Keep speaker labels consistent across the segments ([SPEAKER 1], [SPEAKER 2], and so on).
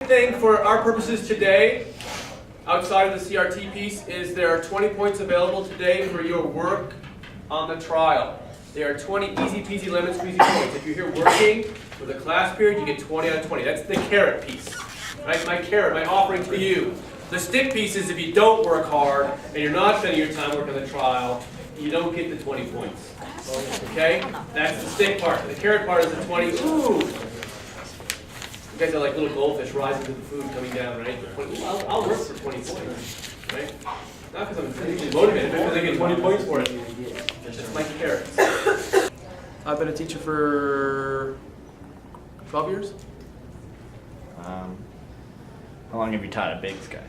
[SPEAKER 1] thing for our purposes today, outside of the CRT piece, is there are 20 points available today for your work on the trial. There are 20 easy peasy lemon squeezy points. If you're here working with a class period, you get 20 out of 20. That's the carrot piece. Right? My carrot, my offering to you. The stick piece is if you don't work hard and you're not spending your time working on the trial, you don't get the 20 points. Okay? That's the stick part. The carrot part is the 20. Ooh! You guys are like little goldfish rising to the food coming down, right? I'll work for 20 points, right? Not because I'm particularly motivated, but because I get 20 points for it. That's my carrots. I've been a teacher for 12 years.
[SPEAKER 2] How long have you taught a Big Sky?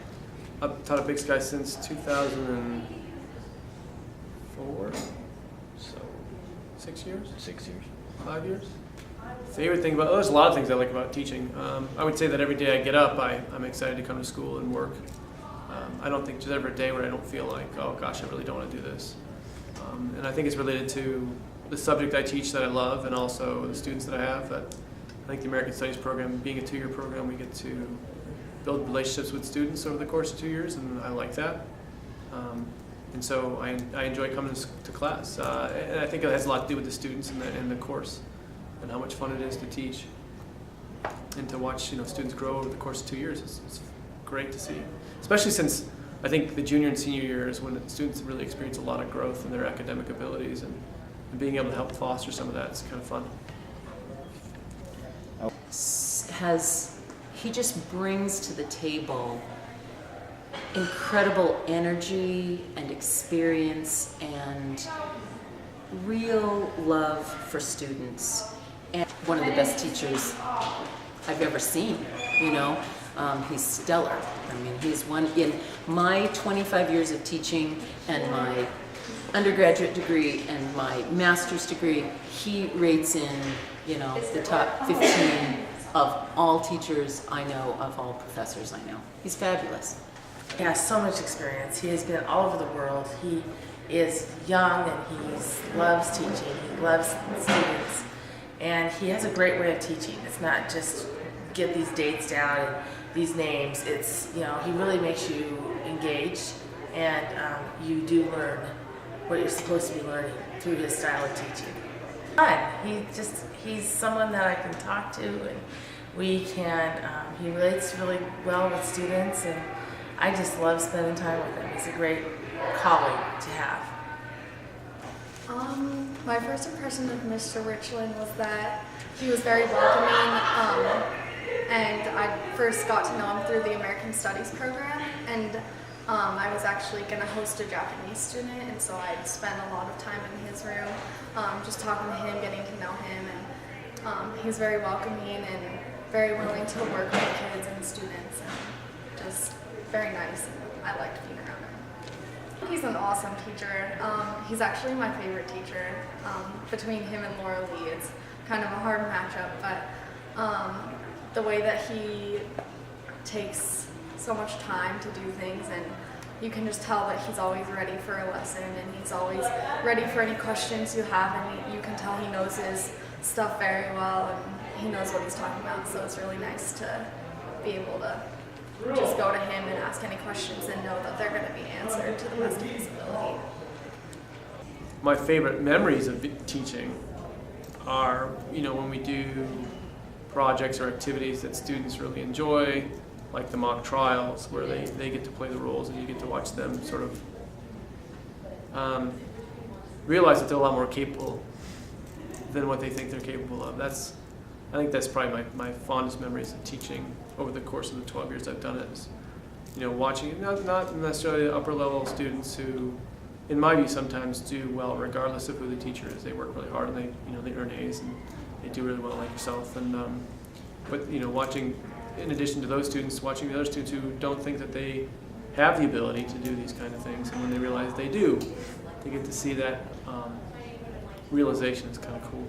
[SPEAKER 1] I've taught a Big Sky since 2004.
[SPEAKER 2] So
[SPEAKER 1] 6 years?
[SPEAKER 2] 6 years.
[SPEAKER 1] 5 years? Favorite thing about, there's a lot of things I like about teaching. I would say that every day I get up, I'm excited to come to school and work. I don't think there's ever a day where I don't feel like, oh gosh, I really don't want to do this. And I think it's related to the subject I teach that I love, and also the students that I have. That I think the American Studies program, being a 2-year program, we get to build relationships with students over the course of 2 years, and I like that. And so I enjoy coming to class. And I think it has a lot to do with the students and the course, and how much fun it is to teach and to watch students grow over the course of 2 years. It's great to see, especially since I think the junior and senior year is when the students really experience a lot of growth in their academic abilities, and being able to help foster some of that is kind of fun.
[SPEAKER 3] He just brings to the table incredible energy and experience and real love for students, and one of the best teachers I've ever seen. He's stellar. I mean, he's one in my 25 years of teaching and my undergraduate degree and my master's degree. He rates in, the top 15 of all teachers I know, of all professors I know. He's fabulous.
[SPEAKER 4] He has so much experience. He has been all over the world. He is young and he loves teaching. He loves students. And he has a great way of teaching. It's not just get these dates down and these names. It's, he really makes you engaged, and you do learn what you're supposed to be learning through his style of teaching. He's someone that I can talk to, and he relates really well with students, and I just love spending time with him. He's a great colleague to have.
[SPEAKER 5] My first impression of Mr. Ritchlin was that he was very welcoming, and I first got to know him through the American Studies program, and I was actually going to host a Japanese student, and so I'd spend a lot of time in his room, just talking to him, getting to know him, and he's very welcoming and very willing to work with kids and students, and just very nice, and I liked being around him. He's an awesome teacher. He's actually my favorite teacher. Between him and Laura Lee, it's kind of a hard matchup, but the way that he takes so much time to do things, and you can just tell that he's always ready for a lesson, and he's always ready for any questions you have, and you can tell he knows his stuff very well, and he knows what he's talking about, so it's really nice to be able to just go to him and ask any questions and know that they're going to be answered to the best of his ability.
[SPEAKER 1] My favorite memories of teaching are, when we do projects or activities that students really enjoy, like the mock trials, where they get to play the roles and you get to watch them sort of realize that they're a lot more capable than what they think they're capable of. I think that's probably my fondest memories of teaching over the course of the 12 years I've done it. Is, watching not necessarily the upper level students who, in my view, sometimes do well regardless of who the teacher is. They work really hard and they earn A's and they do really well, like yourself. And but watching, in addition to those students, watching the other students who don't think that they have the ability to do these kind of things, and when they realize they do, they get to see that realization. Is kind of cool.